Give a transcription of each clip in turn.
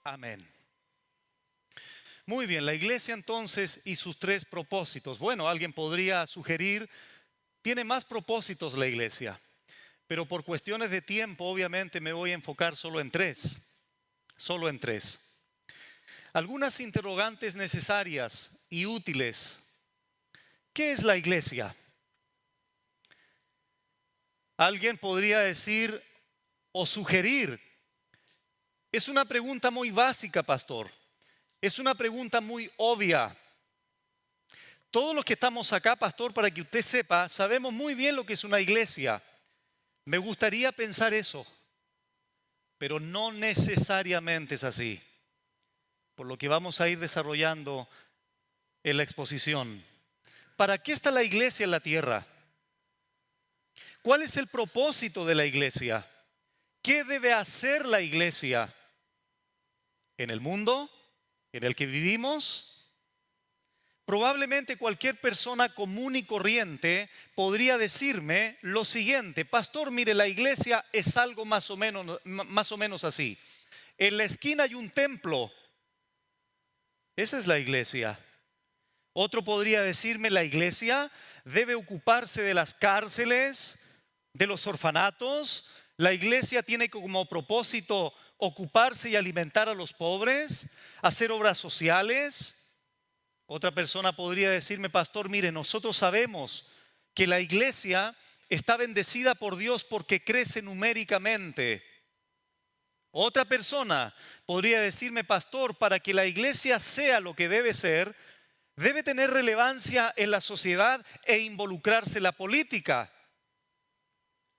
Amén. Muy bien, la iglesia entonces y sus tres propósitos. Bueno, alguien podría sugerir, tiene más propósitos la iglesia, pero por cuestiones de tiempo obviamente me voy a enfocar solo en tres. Solo en tres. Algunas interrogantes necesarias y útiles. ¿Qué es la iglesia? Alguien podría decir o sugerir, es una pregunta muy básica, pastor. Es una pregunta muy obvia. Todos los que estamos acá, pastor, para que usted sepa, sabemos muy bien lo que es una iglesia. Me gustaría pensar eso, pero no necesariamente es así. Por lo que vamos a ir desarrollando en la exposición. ¿Para qué está la iglesia en la tierra? ¿Cuál es el propósito de la iglesia? ¿Qué debe hacer la iglesia en el mundo en el que vivimos? Probablemente cualquier persona común y corriente podría decirme lo siguiente: pastor, mire, la iglesia es algo más o menos así. En la esquina hay un templo. Esa es la iglesia. Otro podría decirme, la iglesia debe ocuparse de las cárceles, de los orfanatos. La iglesia tiene como propósito ocuparse y alimentar a los pobres, hacer obras sociales. Otra persona podría decirme, pastor, mire, nosotros sabemos que la iglesia está bendecida por Dios porque crece numéricamente. Otra persona podría decirme, pastor, para que la iglesia sea lo que debe ser, debe tener relevancia en la sociedad e involucrarse en la política.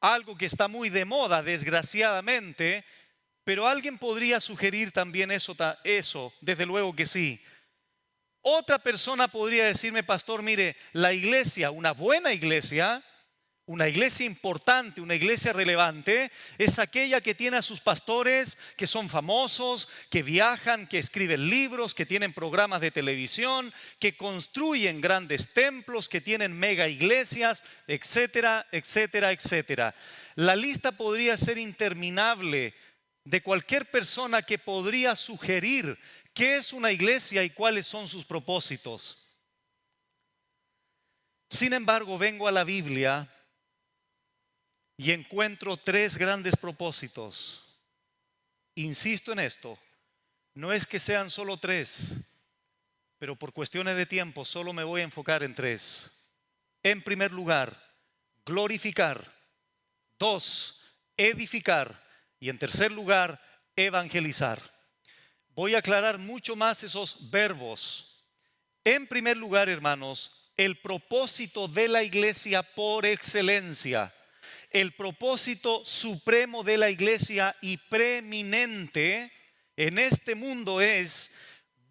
Algo que está muy de moda, desgraciadamente, pero alguien podría sugerir también eso, desde luego que sí. Otra persona podría decirme, pastor, mire, la iglesia, una buena iglesia, una iglesia importante, una iglesia relevante, es aquella que tiene a sus pastores que son famosos, que viajan, que escriben libros, que tienen programas de televisión, que construyen grandes templos, que tienen mega iglesias, etcétera, etcétera, etcétera. La lista podría ser interminable de cualquier persona que podría sugerir qué es una iglesia y cuáles son sus propósitos. Sin embargo, vengo a la Biblia y encuentro tres grandes propósitos. Insisto en esto, no es que sean solo tres, pero por cuestiones de tiempo solo me voy a enfocar en tres. En primer lugar, glorificar. Dos, edificar. Y en tercer lugar, evangelizar. Voy a aclarar mucho más esos verbos. En primer lugar, hermanos, el propósito de la iglesia por excelencia. El propósito supremo de la iglesia y preeminente en este mundo es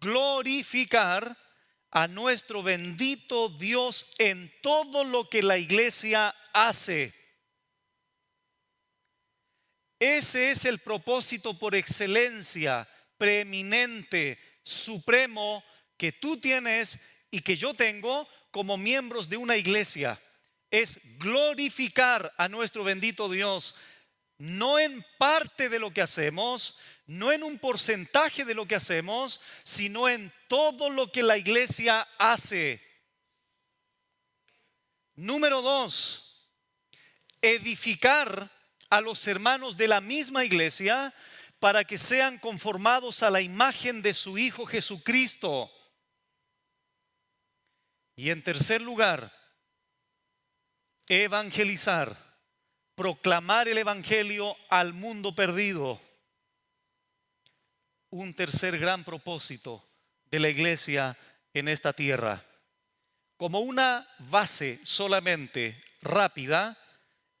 glorificar a nuestro bendito Dios en todo lo que la iglesia hace. Ese es el propósito por excelencia, preeminente, supremo, que tú tienes y que yo tengo como miembros de una iglesia. Es glorificar a nuestro bendito Dios, no en parte de lo que hacemos, no en un porcentaje de lo que hacemos, sino en todo lo que la iglesia hace. Número dos, edificar a los hermanos de la misma iglesia para que sean conformados a la imagen de su Hijo Jesucristo. Y en tercer lugar, evangelizar, proclamar el evangelio al mundo perdido. Un tercer gran propósito de la iglesia en esta tierra. Como una base solamente rápida,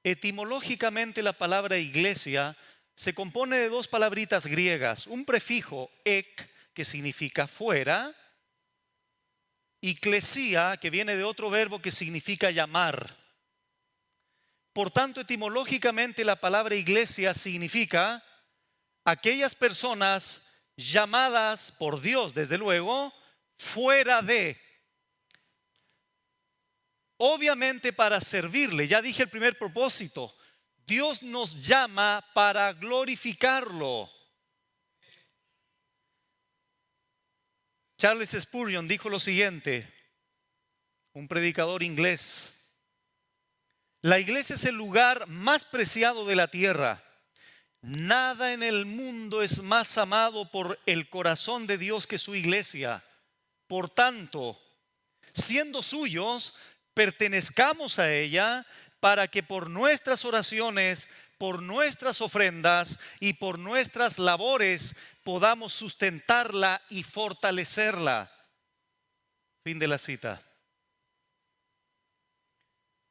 etimológicamente la palabra iglesia se compone de dos palabritas griegas, un prefijo ek, que significa fuera, y klesia, que viene de otro verbo que significa llamar. Por tanto, etimológicamente la palabra iglesia significa aquellas personas llamadas por Dios, desde luego, fuera de. Obviamente para servirle, ya dije el primer propósito, Dios nos llama para glorificarlo. Charles Spurgeon dijo lo siguiente, un predicador inglés: la iglesia es el lugar más preciado de la tierra. Nada en el mundo es más amado por el corazón de Dios que su iglesia. Por tanto, siendo suyos, pertenezcamos a ella para que por nuestras oraciones, por nuestras ofrendas y por nuestras labores podamos sustentarla y fortalecerla. Fin de la cita.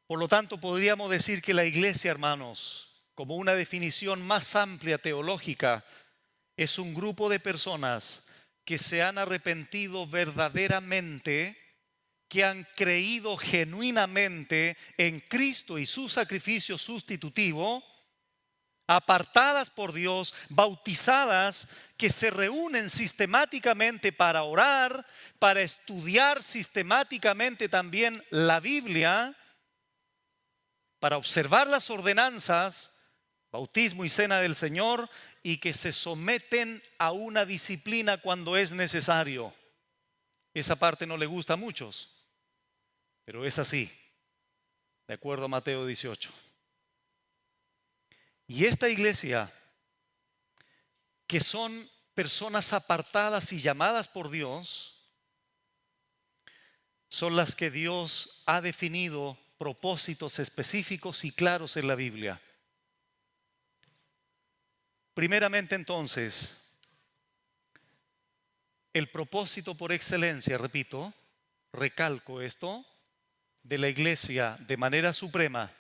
Por lo tanto, podríamos decir que la iglesia, hermanos, como una definición más amplia teológica, es un grupo de personas que se han arrepentido verdaderamente, que han creído genuinamente en Cristo y su sacrificio sustitutivo, apartadas por Dios, bautizadas, que se reúnen sistemáticamente para orar, para estudiar sistemáticamente también la Biblia, para observar las ordenanzas, bautismo y cena del Señor, y que se someten a una disciplina cuando es necesario. Esa parte no le gusta a muchos, pero es así, de acuerdo a Mateo 18. Y esta iglesia, que son personas apartadas y llamadas por Dios, son las que Dios ha definido propósitos específicos y claros en la Biblia. Primeramente, entonces, el propósito por excelencia, repito, recalco esto, de la iglesia de manera suprema.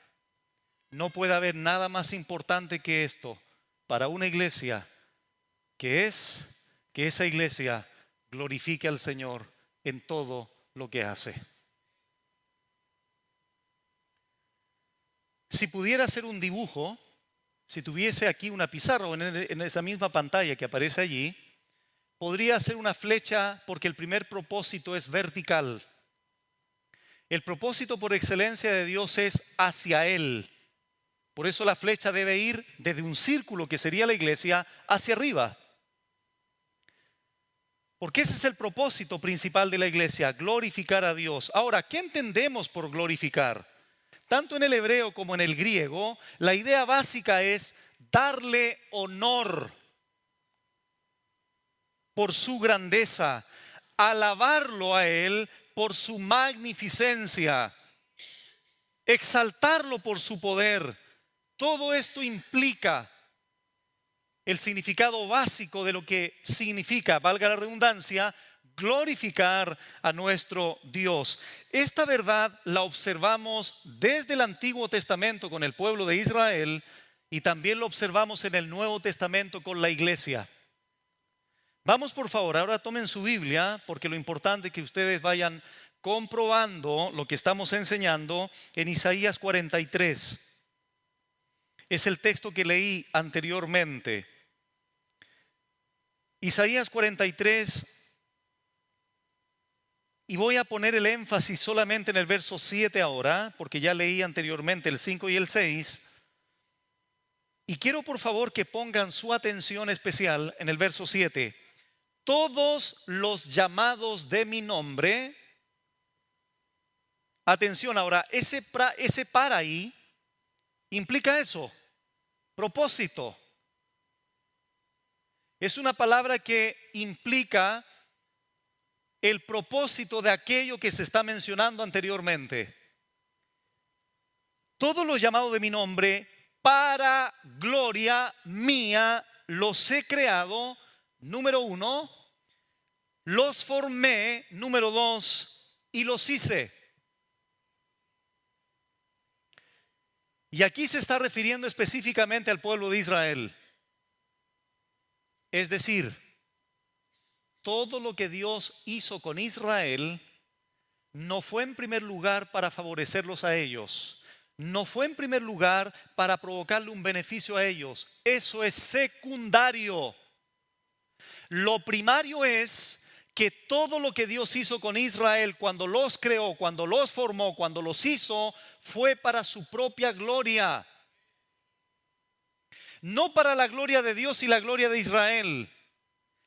No puede haber nada más importante que esto para una iglesia, que es que esa iglesia glorifique al Señor en todo lo que hace. Si pudiera hacer un dibujo, si tuviese aquí una pizarra o en esa misma pantalla que aparece allí, podría hacer una flecha, porque el primer propósito es vertical. El propósito por excelencia de Dios es hacia Él. Por eso la flecha debe ir desde un círculo, que sería la iglesia, hacia arriba. Porque ese es el propósito principal de la iglesia, glorificar a Dios. Ahora, ¿qué entendemos por glorificar? Tanto en el hebreo como en el griego, la idea básica es darle honor por su grandeza, alabarlo a Él por su magnificencia, exaltarlo por su poder. Todo esto implica el significado básico de lo que significa, valga la redundancia, glorificar a nuestro Dios. Esta verdad la observamos desde el Antiguo Testamento con el pueblo de Israel y también lo observamos en el Nuevo Testamento con la iglesia. Vamos, por favor, ahora tomen su Biblia, porque lo importante es que ustedes vayan comprobando lo que estamos enseñando en Isaías 43. Es el texto que leí anteriormente. Isaías 43, y voy a poner el énfasis solamente en el verso 7 ahora, porque ya leí anteriormente el 5 y el 6. Y quiero, por favor, que pongan su atención especial en el verso 7. Todos los llamados de mi nombre. Atención ahora, ese para ahí implica eso, propósito. Es una palabra que implica el propósito de aquello que se está mencionando anteriormente. Todos los llamados de mi nombre, para gloria mía, los he creado, número 1, los formé, número 2, y los hice. Y aquí se está refiriendo específicamente al pueblo de Israel. Es decir, todo lo que Dios hizo con Israel no fue en primer lugar para favorecerlos a ellos. No fue en primer lugar para provocarle un beneficio a ellos. Eso es secundario. Lo primario es que todo lo que Dios hizo con Israel cuando los creó, cuando los formó, cuando los hizo, fue para su propia gloria. No para la gloria de Dios y la gloria de Israel.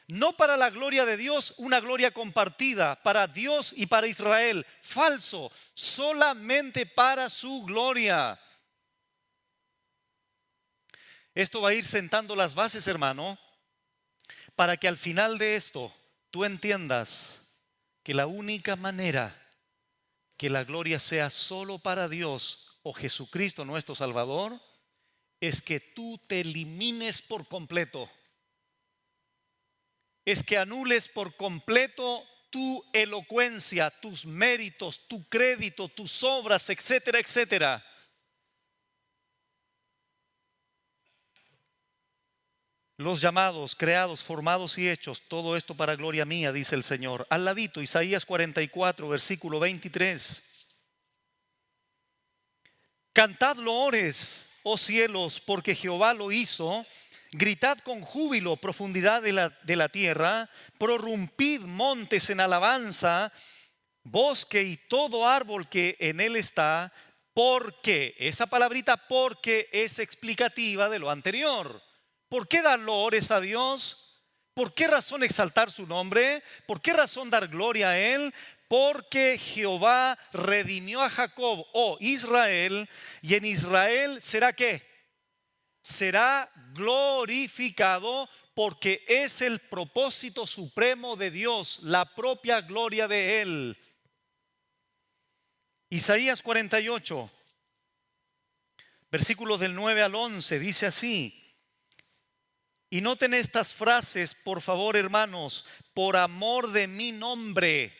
No para la gloria de Dios, una gloria compartida para Dios y para Israel. Falso, solamente para su gloria. Esto va a ir sentando las bases, hermano, para que al final de esto tú entiendas que la única manera que la gloria sea solo para Dios o Jesucristo nuestro Salvador es que tú te elimines por completo. Es que anules por completo tu elocuencia, tus méritos, tu crédito, tus obras, etcétera, etcétera. Los llamados, creados, formados y hechos, todo esto para gloria mía, dice el Señor. Al ladito, Isaías 44, versículo 23. Cantad loores, oh cielos, porque Jehová lo hizo. Gritad con júbilo, profundidad de la tierra. Prorrumpid montes en alabanza, bosque y todo árbol que en él está. Porque, esa palabrita porque es explicativa de lo anterior. ¿Por qué dar loores a Dios? ¿Por qué razón exaltar su nombre? ¿Por qué razón dar gloria a Él? Porque Jehová redimió a Jacob, oh Israel, y en Israel será ¿qué? Será glorificado, porque es el propósito supremo de Dios, la propia gloria de Él. Isaías 48, versículos del 9 al 11, dice así. Y noten estas frases, por favor, hermanos, por amor de mi nombre,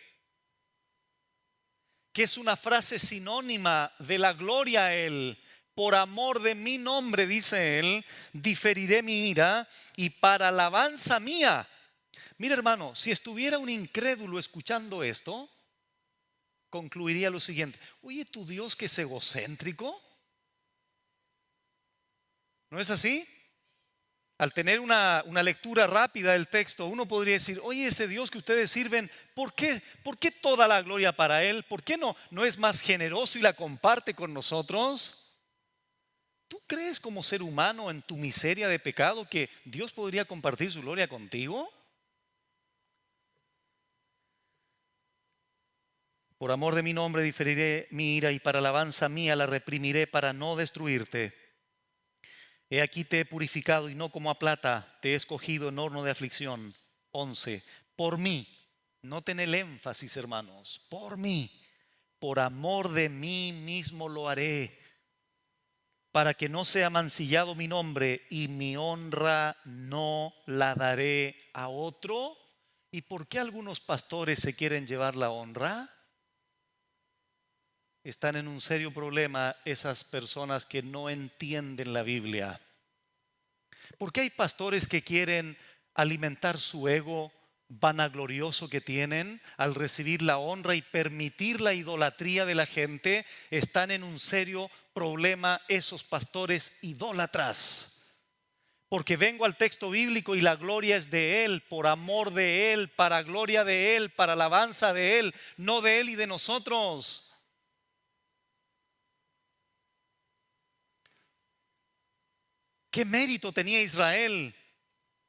que es una frase sinónima de la gloria a Él. Por amor de mi nombre, dice Él, diferiré mi ira y para alabanza mía. Mira, hermano, si estuviera un incrédulo escuchando esto, concluiría lo siguiente: oye, tu Dios que es egocéntrico. ¿No es así? Al tener una lectura rápida del texto, uno podría decir: oye, ese Dios que ustedes sirven, ¿por qué toda la gloria para Él? ¿Por qué no es más generoso y la comparte con nosotros? ¿Tú crees como ser humano en tu miseria de pecado que Dios podría compartir su gloria contigo? Por amor de mi nombre diferiré mi ira y para alabanza mía la reprimiré para no destruirte. He aquí te he purificado y no como a plata, te he escogido en horno de aflicción. 11. Por mí, noten el énfasis, hermanos, por mí, por amor de mí mismo lo haré, para que no sea mancillado mi nombre y mi honra no la daré a otro. ¿Y por qué algunos pastores se quieren llevar la honra? Están en un serio problema esas personas que no entienden la Biblia. ¿Por qué hay pastores que quieren alimentar su ego vanaglorioso que tienen al recibir la honra y permitir la idolatría de la gente? Están en un serio problema esos pastores idólatras. Porque vengo al texto bíblico y la gloria es de Él, por amor de Él, para gloria de Él, para alabanza de Él, no de Él y de nosotros. ¿Qué mérito tenía Israel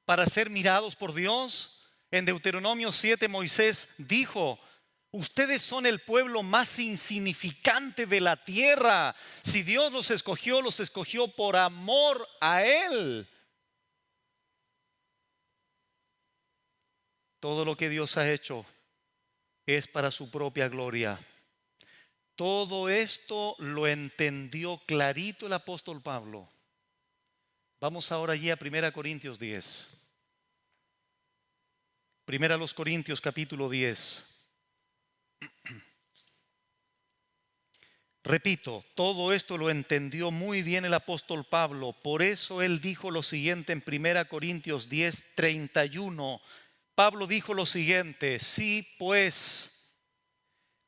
para ser mirados por Dios? En Deuteronomio 7 Moisés dijo: ustedes son el pueblo más insignificante de la tierra. Si Dios los escogió por amor a Él. Todo lo que Dios ha hecho es para su propia gloria. Todo esto lo entendió clarito el apóstol Pablo. Vamos ahora allí a 1 Corintios 10. 1 Corintios capítulo 10. Repito, todo esto lo entendió muy bien el apóstol Pablo. Por eso él dijo lo siguiente en 1 Corintios 10, 31. Pablo dijo lo siguiente: si pues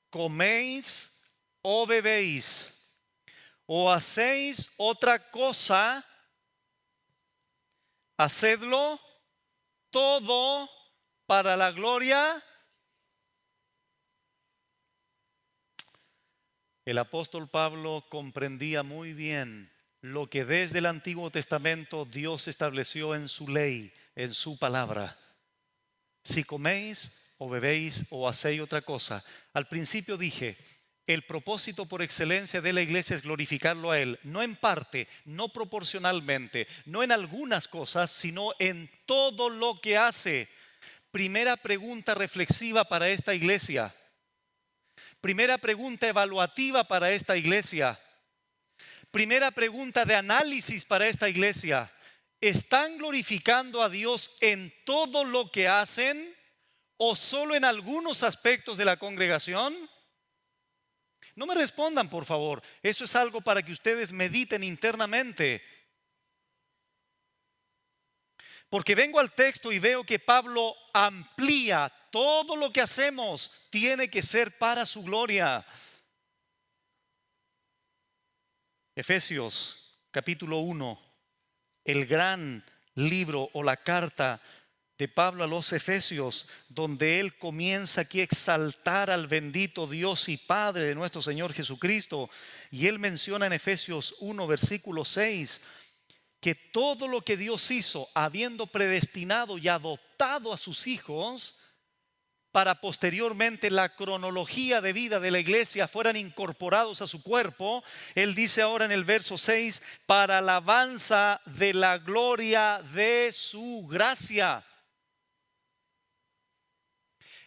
coméis o bebéis o hacéis otra cosa, hacedlo todo para la gloria. El apóstol Pablo comprendía muy bien lo que desde el Antiguo Testamento Dios estableció en su ley, en su palabra. si coméis o bebéis o hacéis otra cosa. Al principio dije, el propósito por excelencia de la iglesia es glorificarlo a Él, no en parte, no proporcionalmente, no en algunas cosas, sino en todo lo que hace. Primera pregunta reflexiva para esta iglesia. Primera pregunta evaluativa para esta iglesia. Primera pregunta de análisis para esta iglesia. ¿Están glorificando a Dios en todo lo que hacen o solo en algunos aspectos de la congregación? No me respondan, por favor. Eso es algo para que ustedes mediten internamente. Porque vengo al texto y veo que Pablo amplía todo lo que hacemos tiene que ser para su gloria. Efesios capítulo 1, el gran libro o la carta de Pablo a los Efesios, donde él comienza aquí a exaltar al bendito Dios y Padre de nuestro Señor Jesucristo. Y él menciona en Efesios 1, versículo 6, que todo lo que Dios hizo, habiendo predestinado y adoptado a sus hijos, para posteriormente la cronología de vida de la iglesia fueran incorporados a su cuerpo. Él dice ahora en el verso 6, para alabanza de la gloria de su gracia.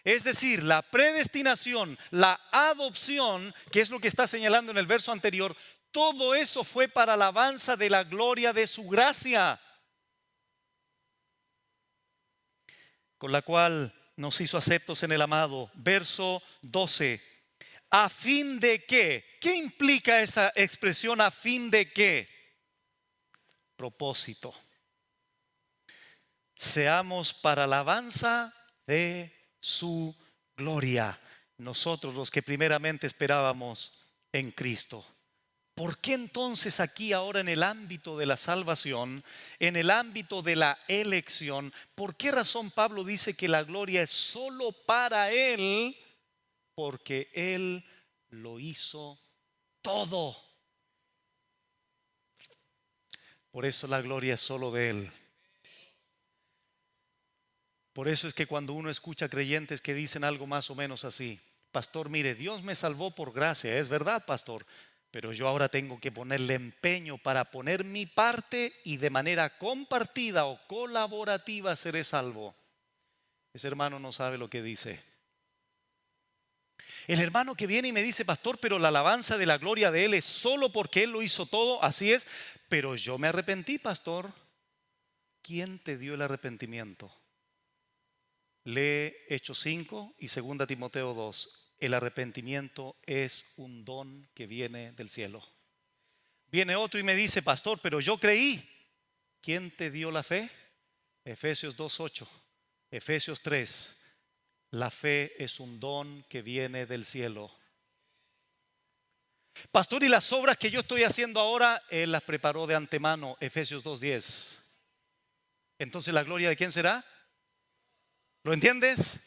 Es decir, la predestinación, la adopción, que es lo que está señalando en el verso anterior, todo eso fue para alabanza de la gloria de su gracia, con la cual nos hizo aceptos en el amado. Verso 12, a fin de que, ¿qué implica esa expresión a fin de que? Propósito. Seamos para alabanza de su gloria, nosotros los que primeramente esperábamos en Cristo. ¿Por qué entonces aquí ahora en el ámbito de la salvación, en el ámbito de la elección, por qué razón Pablo dice que la gloria es solo para Él? Porque Él lo hizo todo. Por eso la gloria es solo de Él. Por eso es que cuando uno escucha creyentes que dicen algo más o menos así, pastor, mire, Dios me salvó por gracia, es verdad, pastor, pero yo ahora tengo que ponerle empeño para poner mi parte y de manera compartida o colaborativa seré salvo. Ese hermano no sabe lo que dice. El hermano que viene y me dice, pastor, pero la alabanza de la gloria de Él es solo porque Él lo hizo todo, así es, pero yo me arrepentí, pastor. ¿Quién te dio el arrepentimiento? Lee Hechos 5 y 2 Timoteo 2. El arrepentimiento es un don que viene del cielo. Viene otro y me dice, pastor, pero yo creí. ¿Quién te dio la fe? Efesios 2:8, Efesios 3. La fe es un don que viene del cielo. Pastor, y las obras que yo estoy haciendo ahora, Él las preparó de antemano. Efesios 2:10. Entonces, ¿la gloria de quién será? ¿Lo entiendes?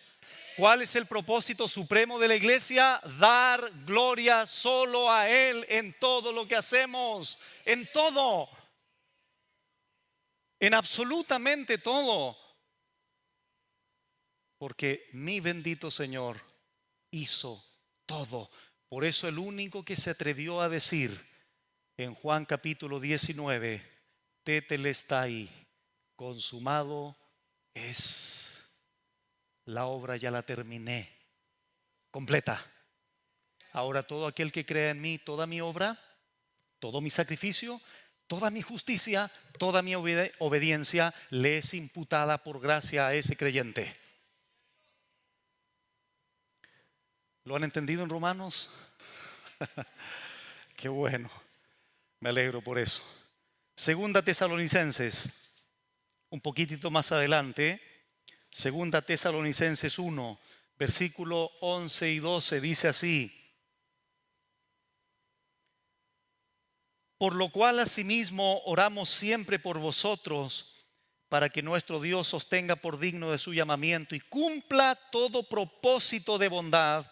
¿Cuál es el propósito supremo de la iglesia? Dar gloria solo a Él en todo lo que hacemos, en todo, en absolutamente todo. Porque mi bendito Señor hizo todo. Por eso el único que se atrevió a decir en Juan capítulo 19, tetelestai, consumado es. La obra ya la terminé, completa. Ahora todo aquel que crea en mí, toda mi obra, todo mi sacrificio, toda mi justicia, toda mi obediencia le es imputada por gracia a ese creyente. ¿Lo han entendido en Romanos? Qué bueno, me alegro por eso. Segunda Tesalonicenses, un poquitito más adelante. Segunda Tesalonicenses 1, versículo 11 y 12 dice así: por lo cual asimismo oramos siempre por vosotros, para que nuestro Dios os tenga por digno de su llamamiento y cumpla todo propósito de bondad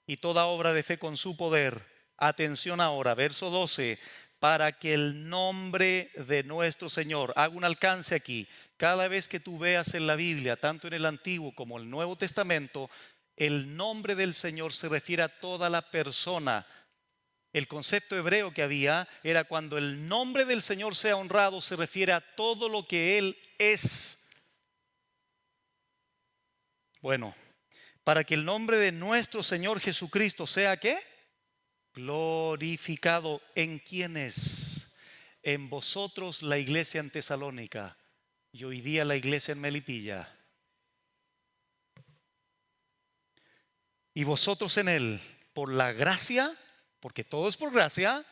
y toda obra de fe con su poder. Atención ahora, verso 12, para que el nombre de nuestro Señor, haga un alcance aquí. Cada vez que tú veas en la Biblia, tanto en el Antiguo como en el Nuevo Testamento, el nombre del Señor se refiere a toda la persona. El concepto hebreo que había era cuando el nombre del Señor sea honrado, se refiere a todo lo que Él es. Bueno, para que el nombre de nuestro Señor Jesucristo sea ¿qué? Glorificado. ¿En quiénes? En vosotros, la iglesia en Tesalónica, y hoy día la iglesia en Melipilla. Y vosotros en Él, por la gracia, porque todo es por gracia,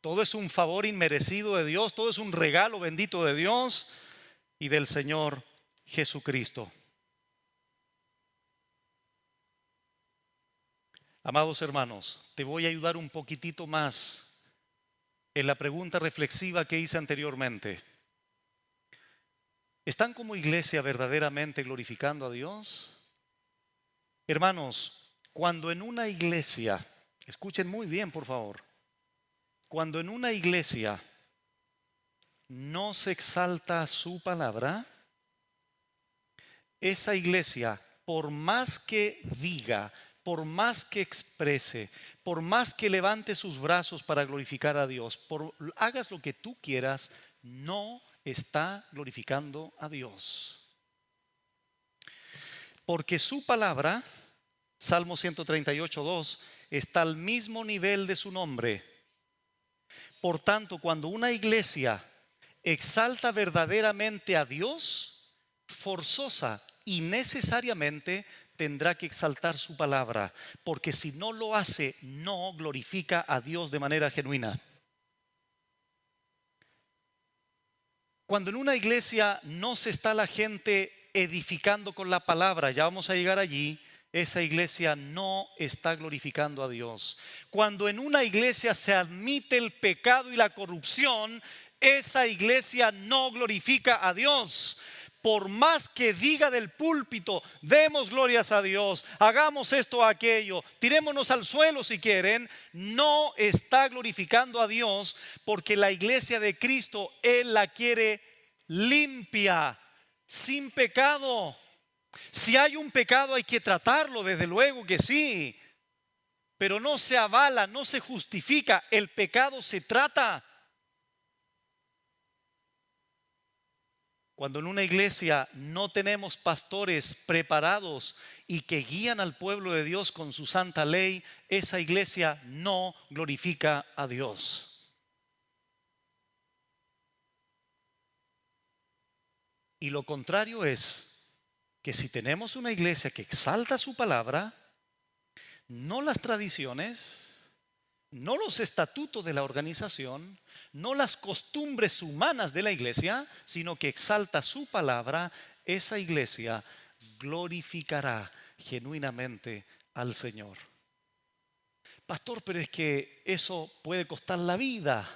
todo es un favor inmerecido de Dios, todo es un regalo bendito de Dios y del Señor Jesucristo. Amados hermanos, te voy a ayudar un poquitito más en la pregunta reflexiva que hice anteriormente. ¿Están como iglesia verdaderamente glorificando a Dios? Hermanos, cuando en una iglesia, escuchen muy bien por favor, cuando en una iglesia no se exalta su palabra, esa iglesia, por más que diga, por más que exprese, por más que levante sus brazos para glorificar a Dios, hagas lo que tú quieras, no está glorificando a Dios. Porque su palabra, Salmo 138:2, está al mismo nivel de su nombre. Por tanto, cuando una iglesia exalta verdaderamente a Dios, forzosa y necesariamente tendrá que exaltar su palabra, porque si no lo hace, no glorifica a Dios de manera genuina. Cuando en una iglesia no se está la gente edificando con la palabra, ya vamos a llegar allí, esa iglesia no está glorificando a Dios. Cuando en una iglesia se admite el pecado y la corrupción, esa iglesia no glorifica a Dios. Por más que diga del púlpito, demos glorias a Dios, hagamos esto o aquello, tirémonos al suelo si quieren, no está glorificando a Dios, porque la iglesia de Cristo Él la quiere limpia, sin pecado. Si hay un pecado hay que tratarlo, desde luego que sí, pero no se avala, no se justifica, el pecado se trata. Cuando en una iglesia no tenemos pastores preparados y que guían al pueblo de Dios con su santa ley, esa iglesia no glorifica a Dios. Y lo contrario es que si tenemos una iglesia que exalta su palabra, no las tradiciones, no los estatutos de la organización, no las costumbres humanas de la iglesia, sino que exalta su palabra, esa iglesia glorificará genuinamente al Señor. Pastor, pero es que eso puede costar la vida.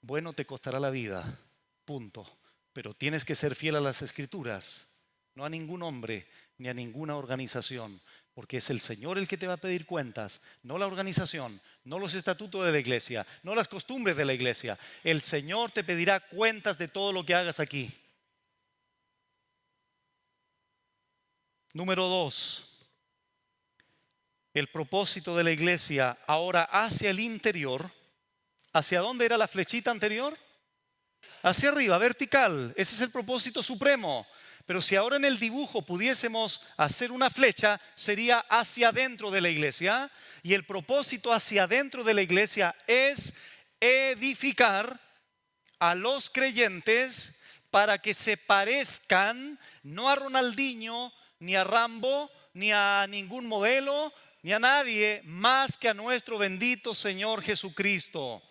Bueno, te costará la vida, punto. Pero tienes que ser fiel a las Escrituras, no a ningún hombre ni a ninguna organización, porque es el Señor el que te va a pedir cuentas, no la organización, no los estatutos de la iglesia, no las costumbres de la iglesia. El Señor te pedirá cuentas de todo lo que hagas aquí. Número 2, el propósito de la iglesia ahora hacia el interior. ¿Hacia dónde era la flechita anterior? Hacia arriba, vertical. Ese es el propósito supremo. Pero si ahora en el dibujo pudiésemos hacer una flecha, sería hacia adentro de la iglesia. Y el propósito hacia adentro de la iglesia es edificar a los creyentes para que se parezcan no a Ronaldinho, ni a Rambo, ni a ningún modelo, ni a nadie más que a nuestro bendito Señor Jesucristo.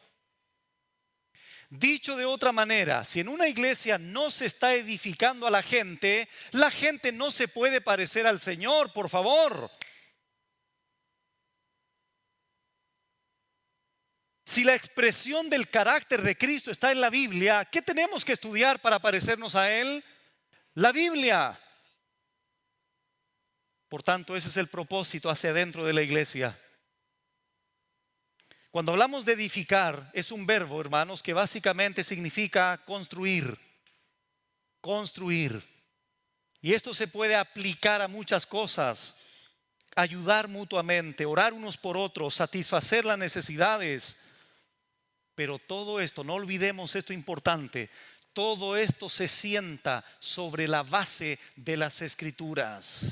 Dicho de otra manera, si en una iglesia no se está edificando a la gente no se puede parecer al Señor, por favor. Si la expresión del carácter de Cristo está en la Biblia, ¿qué tenemos que estudiar para parecernos a Él? La Biblia. Por tanto, ese es el propósito hacia adentro de la iglesia. Cuando hablamos de edificar, es un verbo, hermanos, que básicamente significa construir. Construir. Y esto se puede aplicar a muchas cosas. Ayudar mutuamente, orar unos por otros, satisfacer las necesidades. Pero todo esto, no olvidemos esto importante, todo esto se sienta sobre la base de las Escrituras.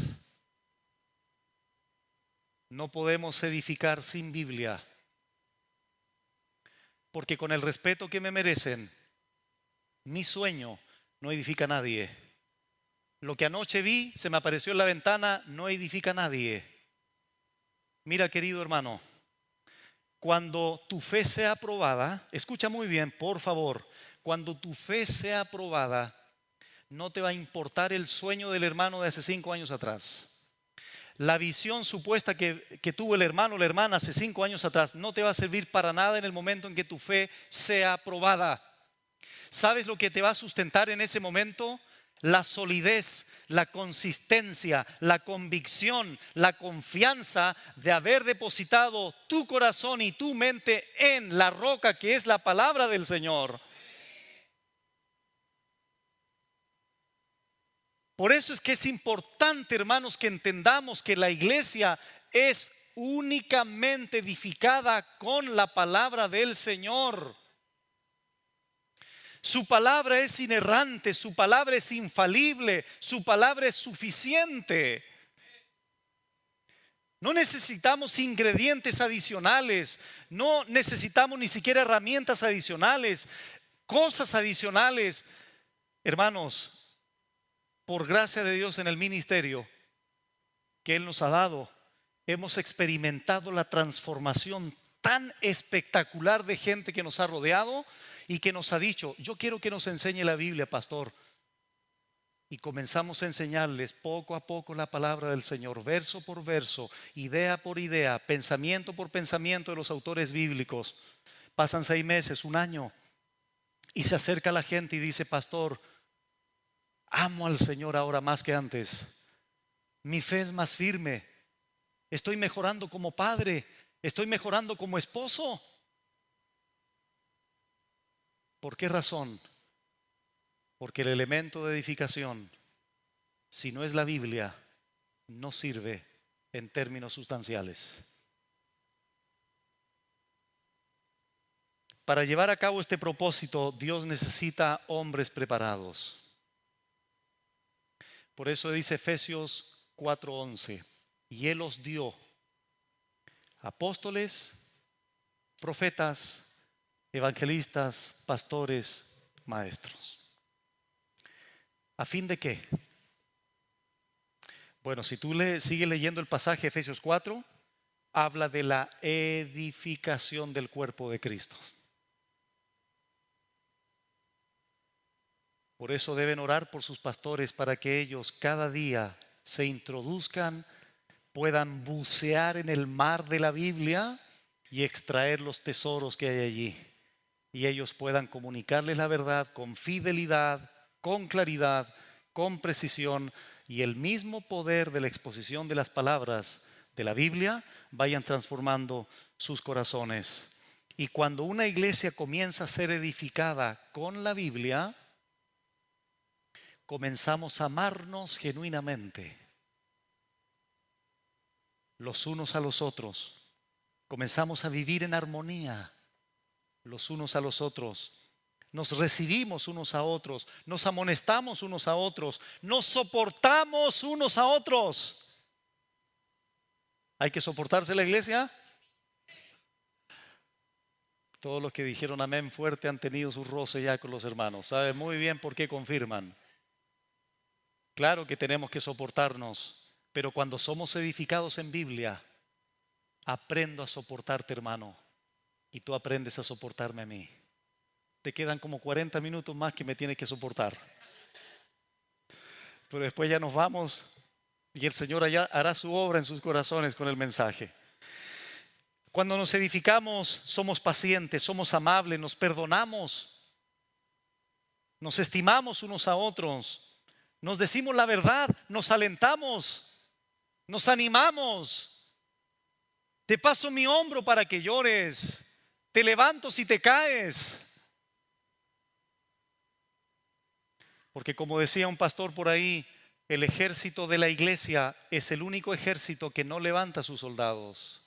No podemos edificar sin Biblia, porque con el respeto que me merecen, mi sueño no edifica a nadie. Lo que anoche vi, se me apareció en la ventana, no edifica a nadie. Mira, querido hermano, cuando tu fe sea aprobada, escucha muy bien, por favor, cuando tu fe sea aprobada, no te va a importar el sueño del hermano de hace 5 años atrás. La visión supuesta que tuvo el hermano o la hermana hace 5 años atrás no te va a servir para nada en el momento en que tu fe sea aprobada. ¿Sabes lo que te va a sustentar en ese momento? La solidez, la consistencia, la convicción, la confianza de haber depositado tu corazón y tu mente en la roca que es la palabra del Señor. Por eso es que es importante, hermanos, que entendamos que la iglesia es únicamente edificada con la palabra del Señor. Su palabra es inerrante, su palabra es infalible, su palabra es suficiente. No necesitamos ingredientes adicionales, no necesitamos ni siquiera herramientas adicionales, cosas adicionales. Hermanos, por gracia de Dios en el ministerio que Él nos ha dado, hemos experimentado la transformación tan espectacular de gente que nos ha rodeado y que nos ha dicho: yo quiero que nos enseñe la Biblia, pastor. Y comenzamos a enseñarles poco a poco la palabra del Señor, verso por verso, idea por idea, pensamiento por pensamiento de los autores bíblicos. Pasan 6 meses, 1 año, y se acerca la gente y dice: pastor, amo al Señor ahora más que antes. Mi fe es más firme. Estoy mejorando como padre. Estoy mejorando como esposo. ¿Por qué razón? Porque el elemento de edificación, si no es la Biblia, no sirve en términos sustanciales. Para llevar a cabo este propósito, Dios necesita hombres preparados. Por eso dice Efesios 4:11, y Él os dio apóstoles, profetas, evangelistas, pastores, maestros. ¿A fin de qué? Bueno, si tú sigues leyendo el pasaje de Efesios 4, habla de la edificación del cuerpo de Cristo. Por eso deben orar por sus pastores, para que ellos cada día se introduzcan, puedan bucear en el mar de la Biblia y extraer los tesoros que hay allí. Y ellos puedan comunicarles la verdad con fidelidad, con claridad, con precisión, y el mismo poder de la exposición de las palabras de la Biblia vayan transformando sus corazones. Y cuando una iglesia comienza a ser edificada con la Biblia, comenzamos a amarnos genuinamente los unos a los otros. Comenzamos a vivir en armonía los unos a los otros. Nos recibimos unos a otros, nos amonestamos unos a otros, nos soportamos unos a otros. ¿Hay que soportarse en la iglesia? Todos los que dijeron amén fuerte han tenido su roce ya con los hermanos. Saben muy bien por qué confirman. Claro que tenemos que soportarnos, pero cuando somos edificados en Biblia, aprendo a soportarte, hermano, y tú aprendes a soportarme a mí. Te quedan como 40 minutos más que me tienes que soportar. Pero después ya nos vamos y el Señor allá hará su obra en sus corazones con el mensaje. Cuando nos edificamos, somos pacientes, somos amables, nos perdonamos, nos estimamos unos a otros. Nos decimos la verdad, nos alentamos, nos animamos. Te paso mi hombro para que llores. Te levanto si te caes. Porque como decía un pastor por ahí, el ejército de la iglesia es el único ejército que no levanta a sus soldados.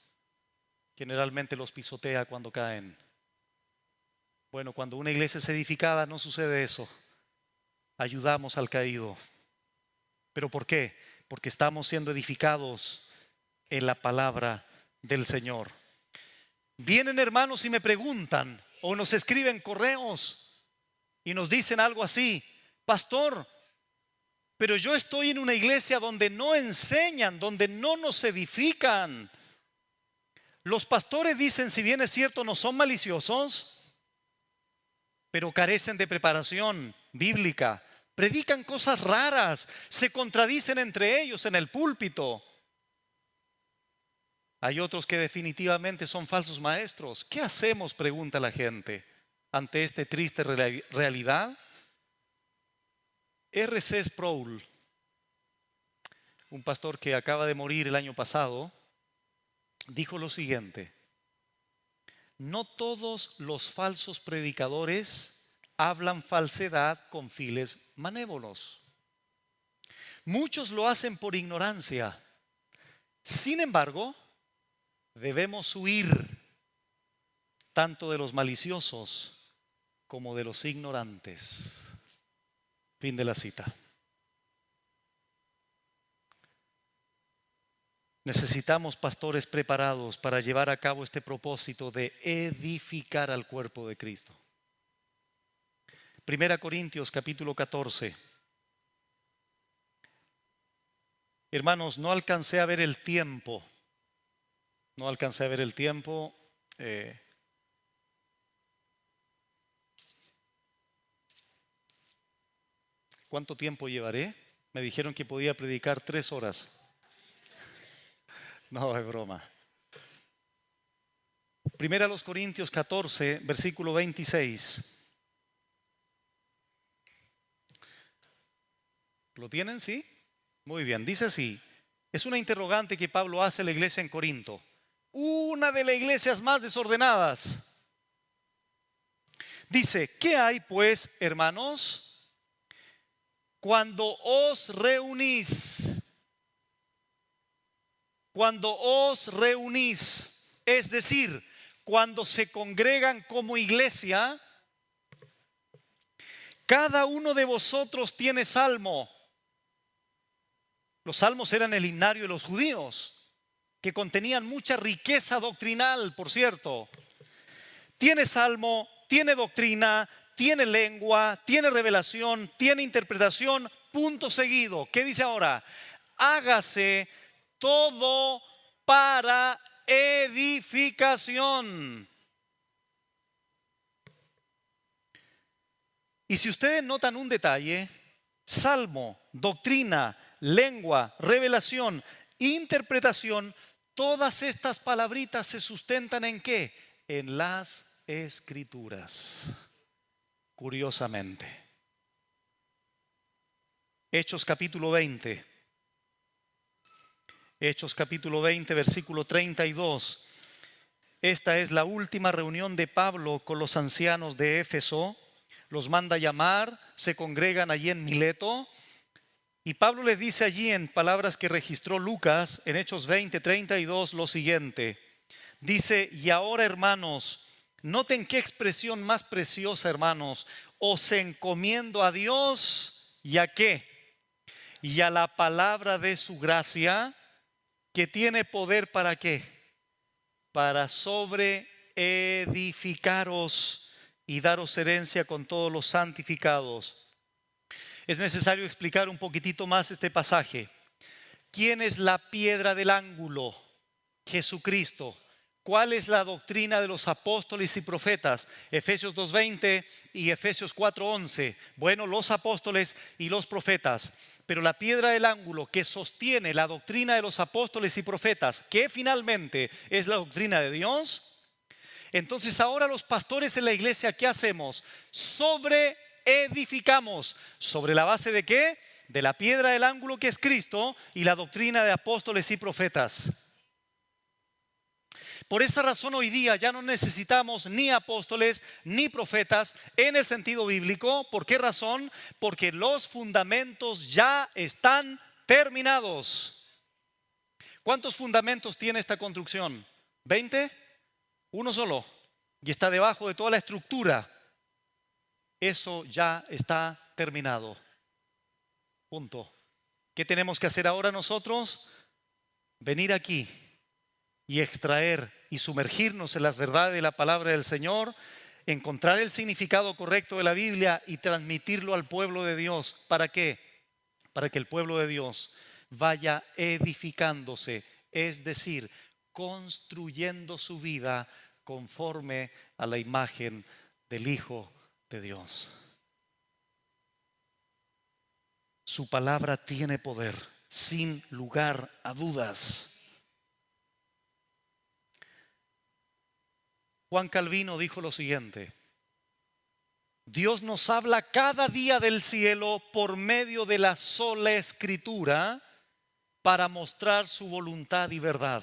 Generalmente los pisotea cuando caen. Bueno, cuando una iglesia es edificada no sucede eso. Ayudamos al caído. ¿Pero por qué? Porque estamos siendo edificados en la palabra del Señor. Vienen hermanos y me preguntan o nos escriben correos y nos dicen algo así: pastor, pero yo estoy en una iglesia donde no enseñan, donde no nos edifican. Los pastores dicen, si bien es cierto, no son maliciosos, pero carecen de preparación bíblica. Predican cosas raras, se contradicen entre ellos en el púlpito. Hay otros que definitivamente son falsos maestros. ¿Qué hacemos?, pregunta la gente, ante esta triste realidad. R.C. Sproul, un pastor que acaba de morir el año pasado, dijo lo siguiente: no todos los falsos predicadores hablan falsedad con fines malévolos. Muchos lo hacen por ignorancia. Sin embargo, debemos huir tanto de los maliciosos como de los ignorantes. Fin de la cita. Necesitamos pastores preparados para llevar a cabo este propósito de edificar al cuerpo de Cristo. 1 Corintios capítulo 14. Hermanos, no alcancé a ver el tiempo. ¿Cuánto tiempo llevaré? Me dijeron que podía predicar 3 horas. No, es broma. 1 Corintios 14, versículo 26. ¿Lo tienen? ¿Sí? Muy bien, dice así. Es una interrogante que Pablo hace a la iglesia en Corinto, una de las iglesias más desordenadas. Dice: ¿qué hay pues, hermanos, cuando os reunís? Cuando os reunís, es decir, cuando se congregan como iglesia, cada uno de vosotros tiene salmo. Los salmos eran el himnario de los judíos, que contenían mucha riqueza doctrinal, por cierto. Tiene salmo, tiene doctrina, tiene lengua, tiene revelación, tiene interpretación, punto seguido. ¿Qué dice ahora? Hágase todo para edificación. Y si ustedes notan un detalle, salmo, doctrina, lengua, revelación, interpretación, todas estas palabritas se sustentan ¿en qué? En las Escrituras. Curiosamente. Hechos capítulo 20. Hechos capítulo 20, versículo 32. Esta es la última reunión de Pablo con los ancianos de Éfeso. Los manda a llamar, se congregan allí en Mileto. Y Pablo les dice allí, en palabras que registró Lucas, en Hechos 20, 32, lo siguiente. Dice: y ahora, hermanos, noten qué expresión más preciosa, hermanos. Os encomiendo a Dios, ¿y a qué? Y a la palabra de su gracia, que tiene poder ¿para qué? Para sobreedificaros y daros herencia con todos los santificados. Es necesario explicar un poquitito más este pasaje. ¿Quién es la piedra del ángulo? Jesucristo. ¿Cuál es la doctrina de los apóstoles y profetas? Efesios 2:20 y Efesios 4:11. Bueno, los apóstoles y los profetas. Pero la piedra del ángulo que sostiene la doctrina de los apóstoles y profetas, que finalmente es la doctrina de Dios. Entonces ahora los pastores en la iglesia, ¿qué hacemos? Sobreedificamos. ¿Sobre la base de qué? De la piedra del ángulo que es Cristo y la doctrina de apóstoles y profetas. Por esa razón hoy día ya no necesitamos ni apóstoles ni profetas en el sentido bíblico. ¿Por qué razón? Porque los fundamentos ya están terminados. ¿Cuántos fundamentos tiene esta construcción? ¿20? Uno solo. Y está debajo de toda la estructura. Eso ya está terminado. Punto. ¿Qué tenemos que hacer ahora nosotros? Venir aquí y extraer y sumergirnos en las verdades de la palabra del Señor, encontrar el significado correcto de la Biblia y transmitirlo al pueblo de Dios. ¿Para qué? Para que el pueblo de Dios vaya edificándose, es decir, construyendo su vida conforme a la imagen del Hijo de Dios. Su palabra tiene poder, sin lugar a dudas. Juan Calvino dijo lo siguiente: Dios nos habla cada día del cielo por medio de la sola escritura para mostrar su voluntad y verdad.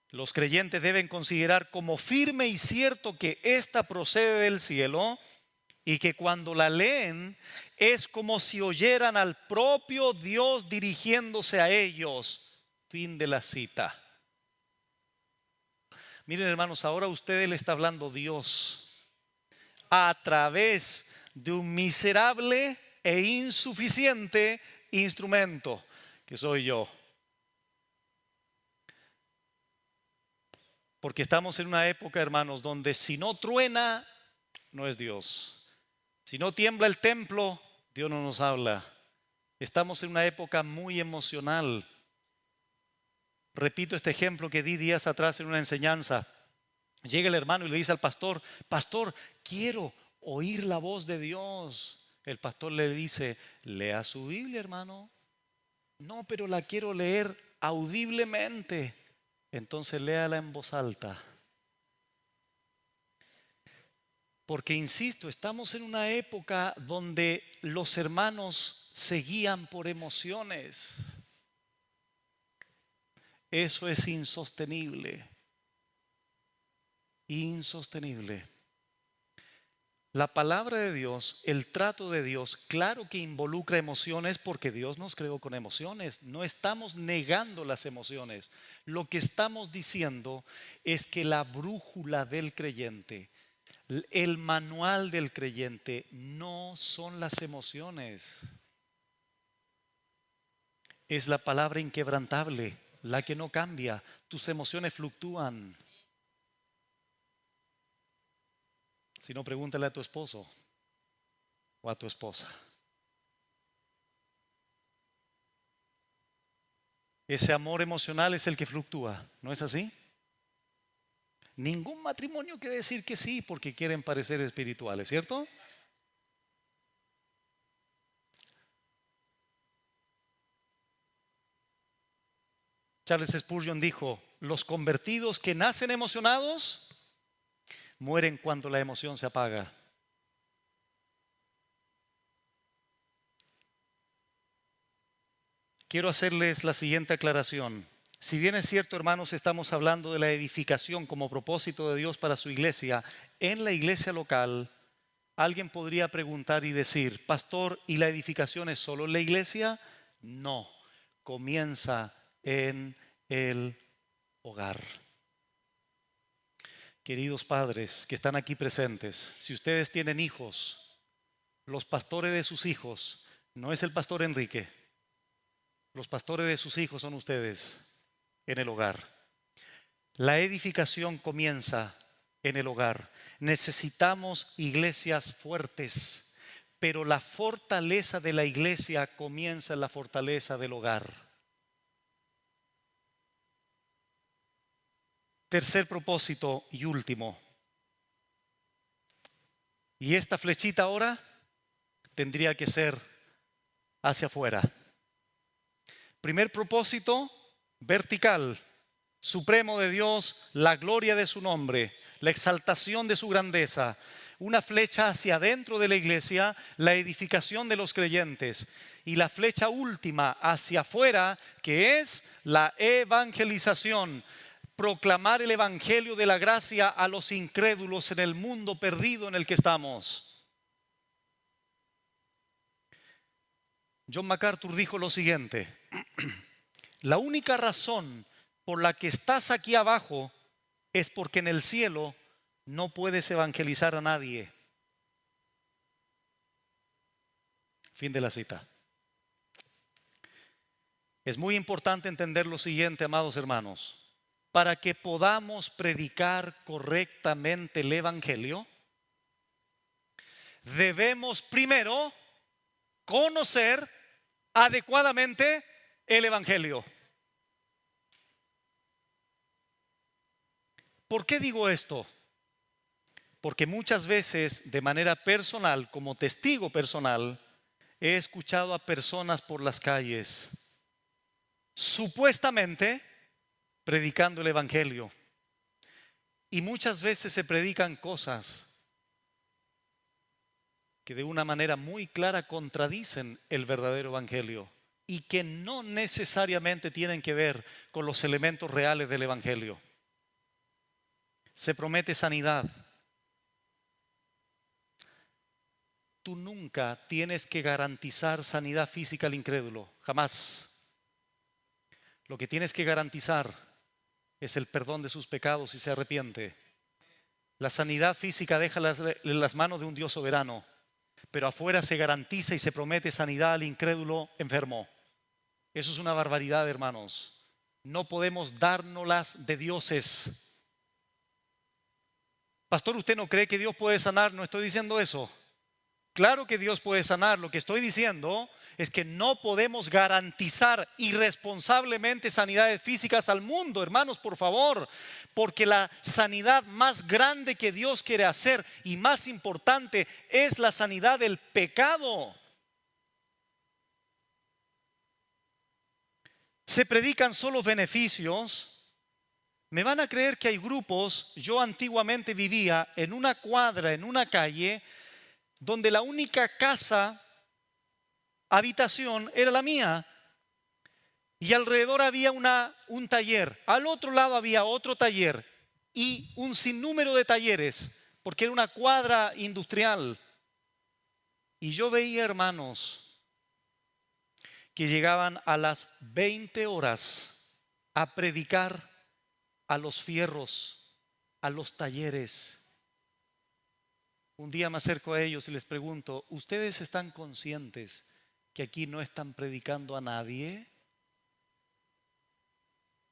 Los creyentes deben considerar como firme y cierto que ésta procede del cielo y que cuando la leen es como si oyeran al propio Dios dirigiéndose a ellos. Fin de la cita. Miren, hermanos, ahora a ustedes le está hablando Dios a través de un miserable e insuficiente instrumento que soy yo. Porque estamos en una época, hermanos, donde si no truena, no es Dios. Si no tiembla el templo, Dios no nos habla. Estamos en una época muy emocional. Repito este ejemplo que di días atrás en una enseñanza. Llega el hermano y le dice al pastor: pastor, quiero oír la voz de Dios. El pastor le dice: lea su Biblia, hermano. No, pero la quiero leer audiblemente. Entonces léala en voz alta. Porque insisto, estamos en una época donde los hermanos se guían por emociones. Eso es insostenible. Insostenible. La palabra de Dios, el trato de Dios, claro que involucra emociones porque Dios nos creó con emociones. No estamos negando las emociones. Lo que estamos diciendo es que la brújula del creyente, el manual del creyente, no son las emociones. Es la palabra inquebrantable, la que no cambia. Tus emociones fluctúan. Si no, pregúntale a tu esposo o a tu esposa. Ese amor emocional es el que fluctúa, ¿no es así? Ningún matrimonio quiere decir que sí porque quieren parecer espirituales, ¿cierto? Charles Spurgeon dijo: los convertidos que nacen emocionados mueren cuando la emoción se apaga. Quiero hacerles la siguiente aclaración. Si bien es cierto, hermanos, estamos hablando de la edificación como propósito de Dios para su iglesia, en la iglesia local, alguien podría preguntar y decir: pastor, ¿y la edificación es solo en la iglesia? No, comienza en el hogar. Queridos padres que están aquí presentes, si ustedes tienen hijos, los pastores de sus hijos no es el pastor Enrique. Los pastores de sus hijos son ustedes en el hogar. La edificación comienza en el hogar. Necesitamos iglesias fuertes, pero la fortaleza de la iglesia comienza en la fortaleza del hogar. Tercer propósito y último. Y esta flechita ahora tendría que ser hacia afuera. Primer propósito, vertical, supremo de Dios, la gloria de su nombre, la exaltación de su grandeza. Una flecha hacia adentro de la iglesia, la edificación de los creyentes. Y la flecha última hacia afuera, que es la evangelización. proclamar el evangelio de la gracia a los incrédulos en el mundo perdido en el que estamos. John MacArthur dijo lo siguiente: la única razón por la que estás aquí abajo es porque en el cielo no puedes evangelizar a nadie. Fin de la cita. Es muy importante entender lo siguiente, amados hermanos. Para que podamos predicar correctamente el evangelio, debemos primero conocer adecuadamente el evangelio. ¿Por qué digo esto? Porque muchas veces, de manera personal, como testigo personal, he escuchado a personas por las calles, supuestamente predicando el evangelio. Y muchas veces se predican cosas que de una manera muy clara contradicen el verdadero evangelio y que no necesariamente tienen que ver con los elementos reales del evangelio. Se promete sanidad. Tú nunca tienes que garantizar sanidad física al incrédulo, jamás. Lo que tienes que garantizar es el perdón de sus pecados si se arrepiente. La sanidad física deja en las manos de un Dios soberano, pero afuera se garantiza y se promete sanidad al incrédulo enfermo. Eso es una barbaridad, hermanos. No podemos dárnoslas de dioses. Pastor, ¿usted no cree que Dios puede sanar? No estoy diciendo eso. Claro que Dios puede sanar. Lo que estoy diciendo es que no podemos garantizar irresponsablemente sanidades físicas al mundo, hermanos, por favor, porque la sanidad más grande que Dios quiere hacer y más importante es la sanidad del pecado. Se predican solo beneficios. Me van a creer que hay grupos. Yo antiguamente vivía en una cuadra, en una calle, donde la única casa, habitación era la mía, y alrededor había un taller, al otro lado había otro taller y un sinnúmero de talleres, porque era una cuadra industrial. Y yo veía hermanos que llegaban a las 20 horas a predicar a los fierros, a los talleres. Un día me acerco a ellos y les pregunto: ¿ustedes están conscientes que aquí no están predicando a nadie?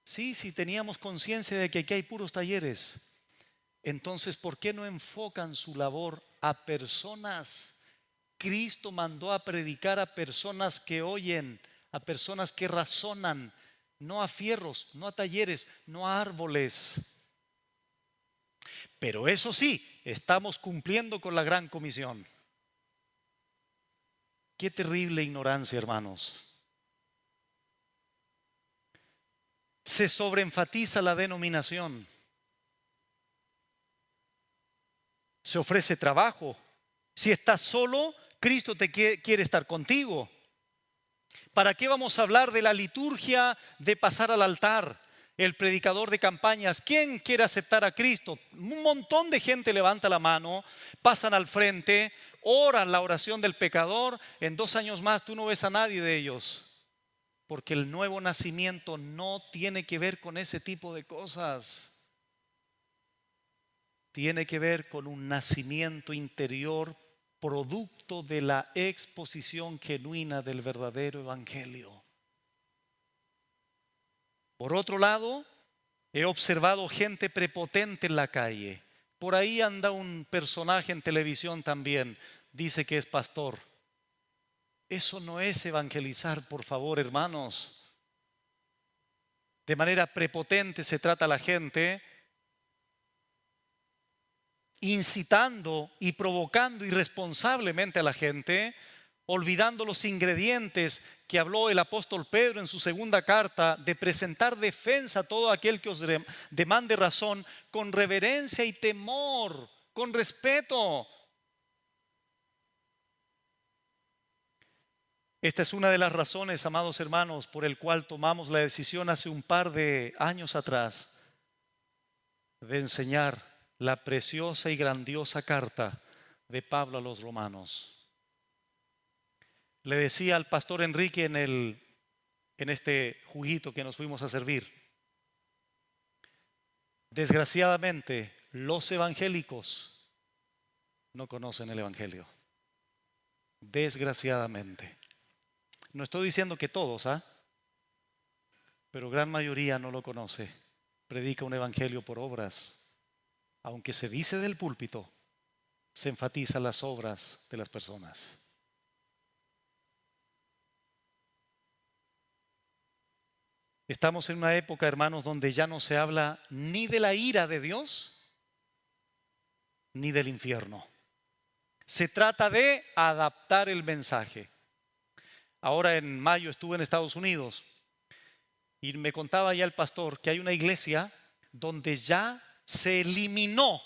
Sí, teníamos conciencia de que aquí hay puros talleres. Entonces, ¿por qué no enfocan su labor a personas? Cristo mandó a predicar a personas que oyen, a personas que razonan, no a fierros, no a talleres, no a árboles. Pero eso sí, estamos cumpliendo con la gran comisión. Qué terrible ignorancia, hermanos. Se sobreenfatiza la denominación. Se ofrece trabajo. Si estás solo, Cristo te quiere estar contigo. ¿Para qué vamos a hablar de la liturgia de pasar al altar? El predicador de campañas, ¿quién quiere aceptar a Cristo? Un montón de gente levanta la mano, pasan al frente, oran la oración del pecador. En 2 años más tú no ves a nadie de ellos, porque el nuevo nacimiento no tiene que ver con ese tipo de cosas. Tiene que ver con un nacimiento interior producto de la exposición genuina del verdadero evangelio. Por otro lado, he observado gente prepotente en la calle. Por ahí anda un personaje en televisión también, dice que es pastor. Eso no es evangelizar, por favor, hermanos. De manera prepotente se trata a la gente, incitando y provocando irresponsablemente a la gente, olvidando los ingredientes que habló el apóstol Pedro en su segunda carta, de presentar defensa a todo aquel que os demande razón con reverencia y temor, con respeto. Esta es una de las razones, amados hermanos, por el cual tomamos la decisión hace un par de años atrás de enseñar la preciosa y grandiosa carta de Pablo a los romanos. Le decía al pastor Enrique en este juguito que nos fuimos a servir: desgraciadamente, los evangélicos no conocen el evangelio. Desgraciadamente. No estoy diciendo que todos, pero gran mayoría no lo conoce. Predica un evangelio por obras. Aunque se dice del púlpito, se enfatiza las obras de las personas. Estamos en una época, hermanos, donde ya no se habla ni de la ira de Dios, ni del infierno. Se trata de adaptar el mensaje. Ahora en mayo estuve en Estados Unidos y me contaba ya el pastor que hay una iglesia donde ya se eliminó,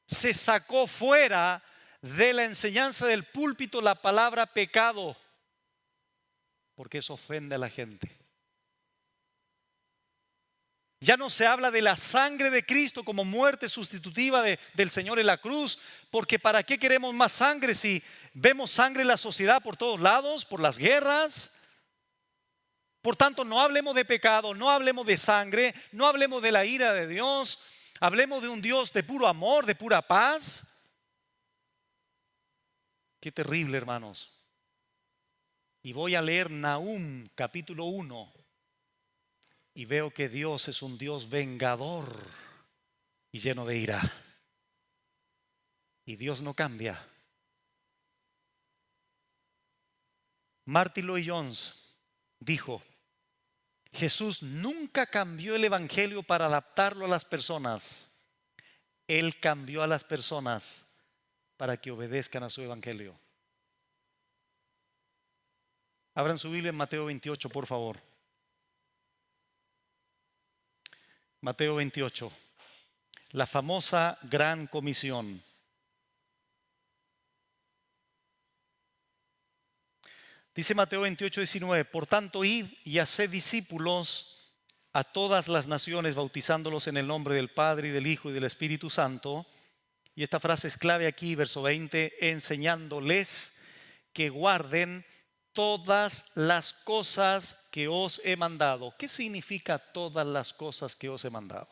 se sacó fuera de la enseñanza del púlpito la palabra pecado, porque eso ofende a la gente. Ya no se habla de la sangre de Cristo como muerte sustitutiva del Señor en la cruz, porque ¿para qué queremos más sangre si vemos sangre en la sociedad por todos lados, por las guerras? Por tanto, no hablemos de pecado, no hablemos de sangre, no hablemos de la ira de Dios, hablemos de un Dios de puro amor, de pura paz. Qué terrible, hermanos. Y voy a leer Nahum capítulo 1. Y veo que Dios es un Dios vengador y lleno de ira. Y Dios no cambia. Martin Lloyd-Jones dijo: Jesús nunca cambió el evangelio para adaptarlo a las personas. Él cambió a las personas para que obedezcan a su evangelio. Abran su Biblia en Mateo 28, por favor. Mateo 28, la famosa gran comisión. Dice Mateo 28, 19: por tanto, id y haced discípulos a todas las naciones, bautizándolos en el nombre del Padre y del Hijo y del Espíritu Santo. Y esta frase es clave aquí, verso 20: enseñándoles que guarden todas las cosas que os he mandado. ¿Qué significa todas las cosas que os he mandado?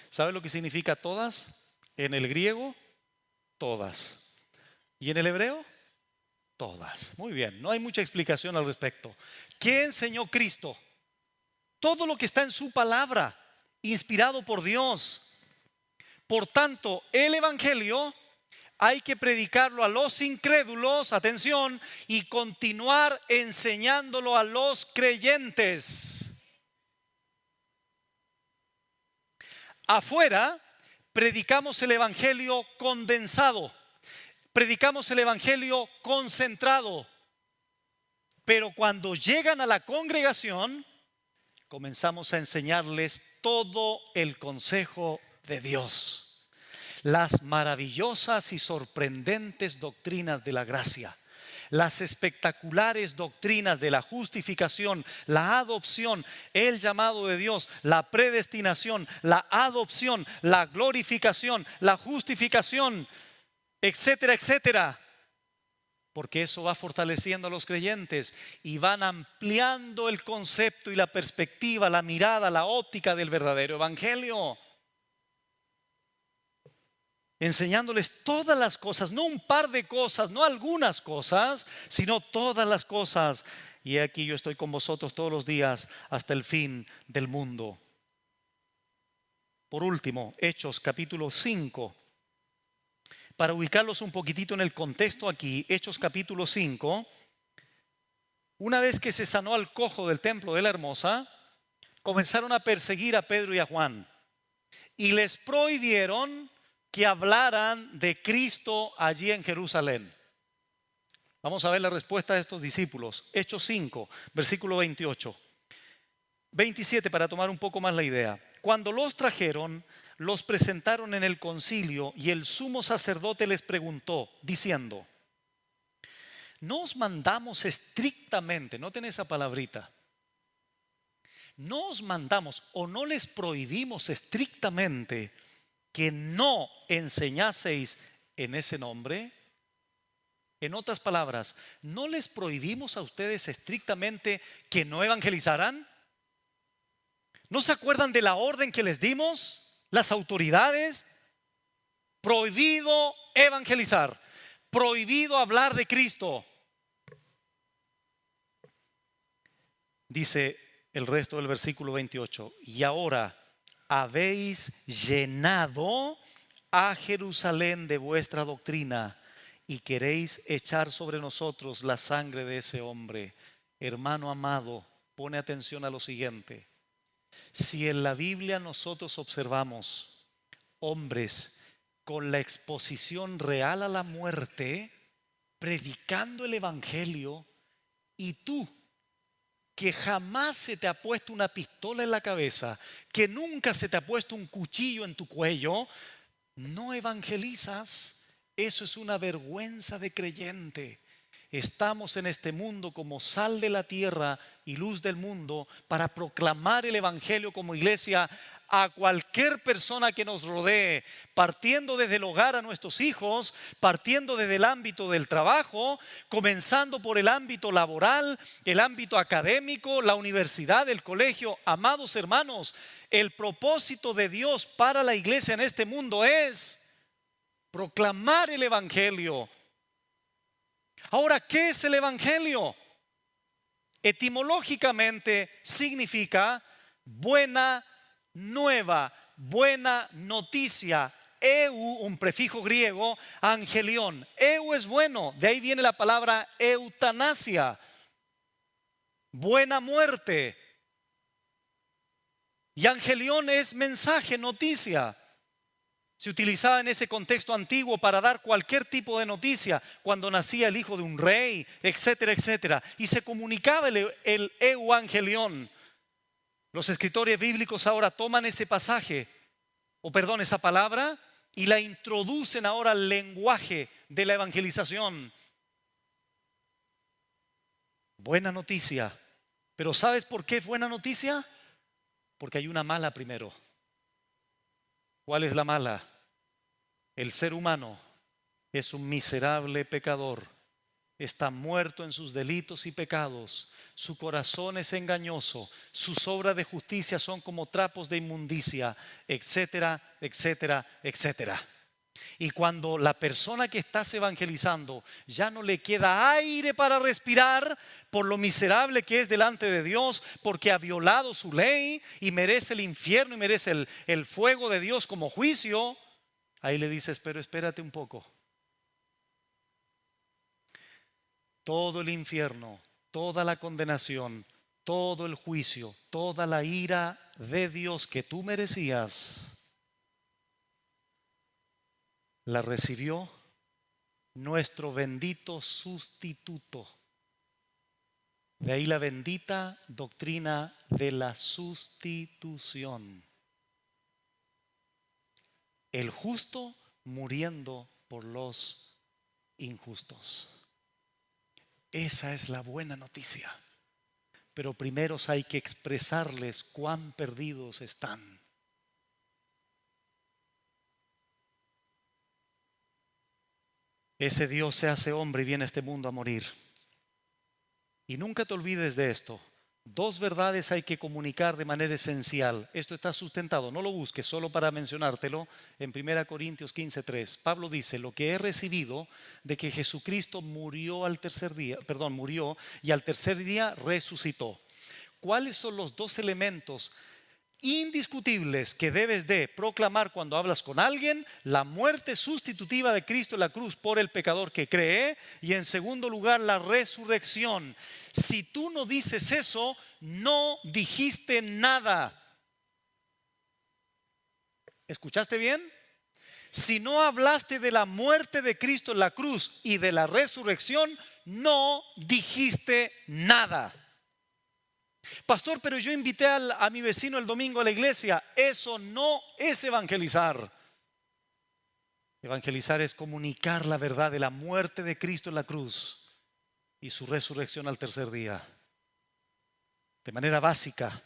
¿Sabe lo que significa todas? En el griego, todas. ¿Y en el hebreo? Todas. Muy bien, no hay mucha explicación al respecto. ¿Qué enseñó Cristo? Todo lo que está en su palabra, inspirado por Dios. Por tanto, el evangelio hay que predicarlo a los incrédulos, atención, y continuar enseñándolo a los creyentes. Afuera predicamos el evangelio condensado, predicamos el evangelio concentrado, pero cuando llegan a la congregación comenzamos a enseñarles todo el consejo de Dios. Las maravillosas y sorprendentes doctrinas de la gracia, las espectaculares doctrinas de la justificación, la adopción, el llamado de Dios, la predestinación, la adopción, la glorificación, la justificación, etcétera, etcétera. Porque eso va fortaleciendo a los creyentes y van ampliando el concepto y la perspectiva, la mirada, la óptica del verdadero evangelio. Enseñándoles todas las cosas, no un par de cosas, no algunas cosas, sino todas las cosas. Y aquí yo estoy con vosotros todos los días hasta el fin del mundo. Por último, Hechos capítulo 5. Para ubicarlos un poquitito en el contexto aquí, Hechos capítulo 5. Una vez que se sanó al cojo del templo de la Hermosa, comenzaron a perseguir a Pedro y a Juan. Y les prohibieron que hablaran de Cristo allí en Jerusalén. Vamos a ver la respuesta de estos discípulos. Hechos 5, versículo 28. 27 para tomar un poco más la idea. Cuando los trajeron, los presentaron en el concilio y el sumo sacerdote les preguntó, diciendo: ¿no os mandamos estrictamente, noten esa palabrita, no os mandamos o no les prohibimos estrictamente que no enseñaseis en ese nombre. En otras palabras, ¿no les prohibimos a ustedes estrictamente que no evangelizaran? ¿No se acuerdan de la orden que les dimos? Las autoridades, prohibido evangelizar, prohibido hablar de Cristo. Dice el resto del versículo 28, y ahora habéis llenado a Jerusalén de vuestra doctrina y queréis echar sobre nosotros la sangre de ese hombre. Hermano amado, pone atención a lo siguiente. Si en la Biblia nosotros observamos hombres con la exposición real a la muerte, predicando el evangelio, y tú, que jamás se te ha puesto una pistola en la cabeza, que nunca se te ha puesto un cuchillo en tu cuello, no evangelizas, eso es una vergüenza de creyente. Estamos en este mundo como sal de la tierra y luz del mundo para proclamar el evangelio como iglesia a cualquier persona que nos rodee, partiendo desde el hogar a nuestros hijos, partiendo desde el ámbito del trabajo, comenzando por el ámbito laboral, el ámbito académico, la universidad, el colegio. Amados hermanos, el propósito de Dios para la iglesia en este mundo es proclamar el evangelio. Ahora, ¿qué es el evangelio? Etimológicamente significa buena nueva, buena noticia. Eu, un prefijo griego, angelión. Eu es bueno, de ahí viene la palabra eutanasia, buena muerte. Y angelión es mensaje, noticia. Se utilizaba en ese contexto antiguo para dar cualquier tipo de noticia, cuando nacía el hijo de un rey, etcétera, etcétera. Y se comunicaba el evangelión. Los escritores bíblicos ahora toman ese pasaje, esa palabra, y la introducen ahora al lenguaje de la evangelización. Buena noticia. Pero ¿sabes por qué es buena noticia? Porque hay una mala primero. ¿Cuál es la mala? El ser humano es un miserable pecador. Está muerto en sus delitos y pecados. Su corazón es engañoso. Sus obras de justicia son como trapos de inmundicia, etcétera, etcétera, etcétera. Y cuando la persona que estás evangelizando ya no le queda aire para respirar por lo miserable que es delante de Dios, porque ha violado su ley y merece el infierno y merece el fuego de Dios como juicio, ahí le dices, pero espérate un poco. Todo el infierno, toda la condenación, todo el juicio, toda la ira de Dios que tú merecías, la recibió nuestro bendito sustituto. De ahí la bendita doctrina de la sustitución. El justo muriendo por los injustos. Esa es la buena noticia. Pero primero hay que expresarles cuán perdidos están. Ese Dios se hace hombre y viene a este mundo a morir. Y nunca te olvides de esto. Dos verdades hay que comunicar de manera esencial. Esto está sustentado, no lo busques, solo para mencionártelo. En 1 Corintios 15:3, Pablo dice: lo que he recibido de que Jesucristo murió y al tercer día resucitó. ¿Cuáles son los dos elementos indiscutibles que debes de proclamar cuando hablas con alguien? La muerte sustitutiva de Cristo en la cruz por el pecador que cree, y en segundo lugar la resurrección. Si tú no dices eso, no dijiste nada. ¿Escuchaste bien? Si no hablaste de la muerte de Cristo en la cruz y de la resurrección, no dijiste nada. Pastor, pero yo invité a mi vecino el domingo a la iglesia. Eso no es evangelizar. Evangelizar es comunicar la verdad de la muerte de Cristo en la cruz y su resurrección al tercer día. De manera básica,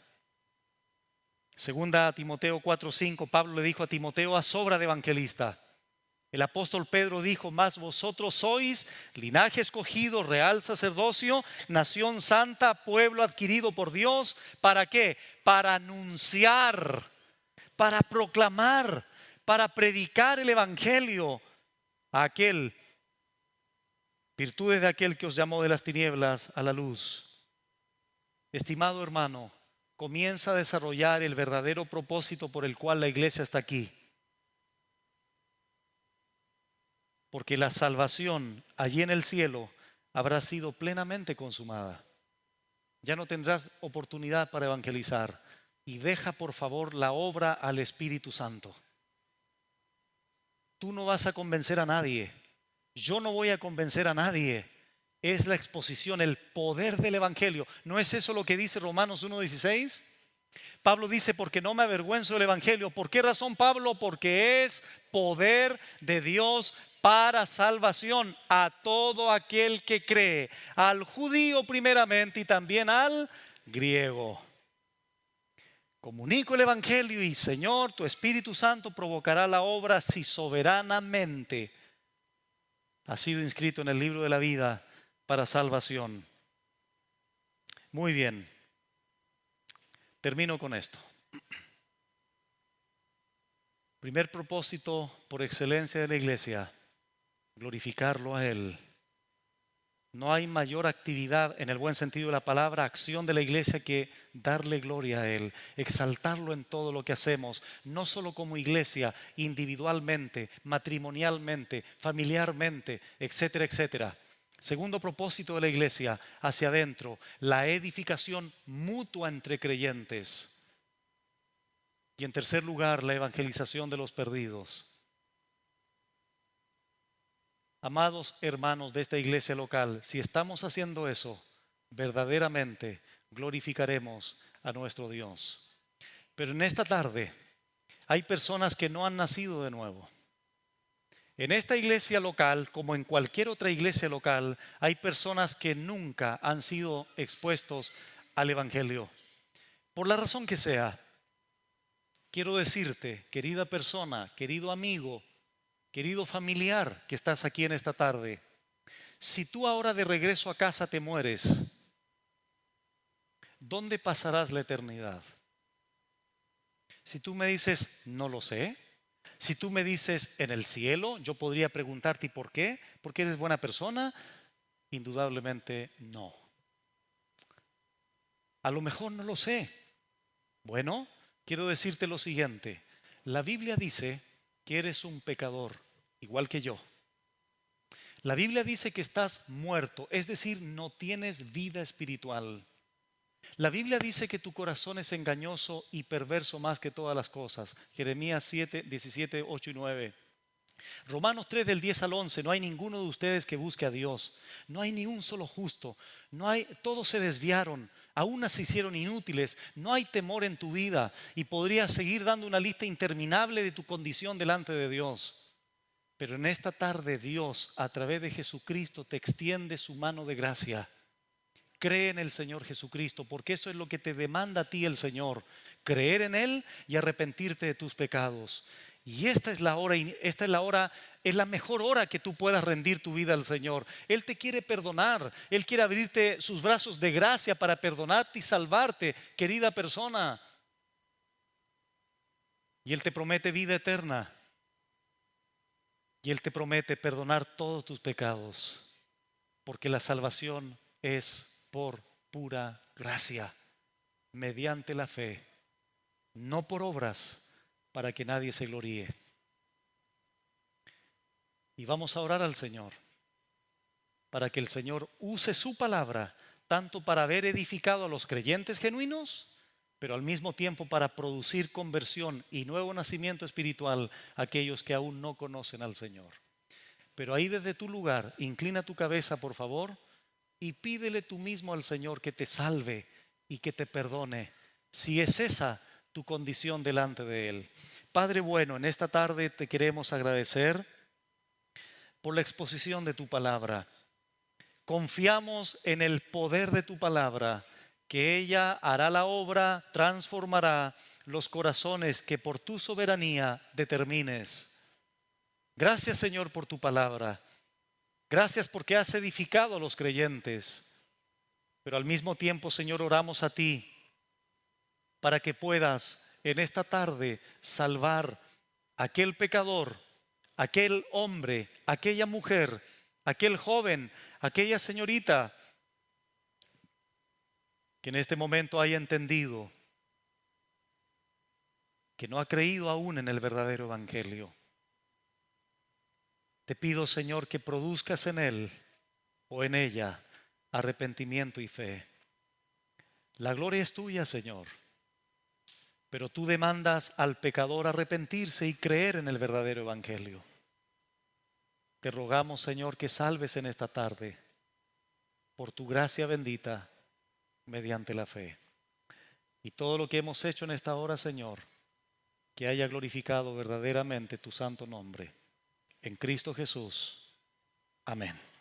Segunda a Timoteo 4:5, Pablo le dijo a Timoteo: haz obra de evangelista. El apóstol Pedro dijo: mas vosotros sois linaje escogido, real sacerdocio, nación santa, pueblo adquirido por Dios. ¿Para qué? Para anunciar, para proclamar, para predicar el evangelio a aquel, virtudes de aquel que os llamó de las tinieblas a la luz. Estimado hermano, comienza a desarrollar el verdadero propósito por el cual la iglesia está aquí. Porque la salvación allí en el cielo habrá sido plenamente consumada. Ya no tendrás oportunidad para evangelizar. Y deja por favor la obra al Espíritu Santo. Tú no vas a convencer a nadie. Yo no voy a convencer a nadie. Es la exposición, el poder del evangelio. ¿No es eso lo que dice Romanos 1:16? Pablo dice: porque no me avergüenzo del evangelio. ¿Por qué razón, Pablo? Porque es poder de Dios para salvación a todo aquel que cree, al judío primeramente y también al griego. Comunico el evangelio y, Señor, tu Espíritu Santo provocará la obra si soberanamente ha sido inscrito en el libro de la vida para salvación. Muy bien, termino con esto. Primer propósito por excelencia de la iglesia: glorificarlo a Él. No hay mayor actividad, en el buen sentido de la palabra, acción de la iglesia, que darle gloria a Él, exaltarlo en todo lo que hacemos, no solo como iglesia, individualmente, matrimonialmente, familiarmente, etcétera, etcétera. Segundo propósito de la iglesia, hacia adentro, la edificación mutua entre creyentes. Y en tercer lugar, la evangelización de los perdidos. Amados hermanos de esta iglesia local, si estamos haciendo eso, verdaderamente glorificaremos a nuestro Dios. Pero en esta tarde hay personas que no han nacido de nuevo. En esta iglesia local, como en cualquier otra iglesia local, hay personas que nunca han sido expuestos al evangelio. Por la razón que sea, quiero decirte, querida persona, querido amigo, querido familiar que estás aquí en esta tarde, si tú ahora de regreso a casa te mueres, ¿dónde pasarás la eternidad? Si tú me dices: no lo sé. Si tú me dices: en el cielo, yo podría preguntarte: ¿y por qué? ¿Porque eres buena persona? Indudablemente no. A lo mejor no lo sé. Bueno, quiero decirte lo siguiente: la Biblia dice que eres un pecador, igual que yo. La Biblia dice que estás muerto, es decir, no tienes vida espiritual. La Biblia dice que tu corazón es engañoso y perverso más que todas las cosas. Jeremías 7, 17, 8 y 9. Romanos 3 del 10 al 11, no hay ninguno de ustedes que busque a Dios. No hay ni un solo justo. Todos se desviaron. Aún se hicieron inútiles. No hay temor en tu vida. Y podrías seguir dando una lista interminable de tu condición delante de Dios. Pero en esta tarde Dios, a través de Jesucristo, te extiende su mano de gracia. Cree en el Señor Jesucristo, porque eso es lo que te demanda a ti el Señor: creer en Él y arrepentirte de tus pecados. Y esta es la hora, es la mejor hora que tú puedas rendir tu vida al Señor. Él te quiere perdonar, Él quiere abrirte sus brazos de gracia para perdonarte y salvarte, querida persona. Y Él te promete vida eterna. Y Él te promete perdonar todos tus pecados, porque la salvación es por pura gracia, mediante la fe, no por obras, para que nadie se gloríe. Y vamos a orar al Señor para que el Señor use su palabra tanto para haber edificado a los creyentes genuinos, pero al mismo tiempo para producir conversión y nuevo nacimiento espiritual a aquellos que aún no conocen al Señor. Pero ahí desde tu lugar, inclina tu cabeza, por favor, y pídele tú mismo al Señor que te salve y que te perdone, si es esa tu condición delante de Él. Padre bueno, en esta tarde te queremos agradecer por la exposición de tu palabra. Confiamos en el poder de tu palabra, que ella hará la obra, transformará, los corazones que por tu soberanía determines. Gracias, Señor, por tu palabra. Gracias porque has edificado a los creyentes. Pero al mismo tiempo, Señor, oramos a ti para que puedas en esta tarde salvar a aquel pecador, aquel hombre, aquella mujer, aquel joven, aquella señorita que en este momento haya entendido que no ha creído aún en el verdadero evangelio. Te pido, Señor, que produzcas en él o en ella arrepentimiento y fe. La gloria es tuya, Señor, pero tú demandas al pecador arrepentirse y creer en el verdadero evangelio. Te rogamos, Señor, que salves en esta tarde por tu gracia bendita mediante la fe. Y todo lo que hemos hecho en esta hora, Señor, que haya glorificado verdaderamente tu santo nombre. En Cristo Jesús. Amén.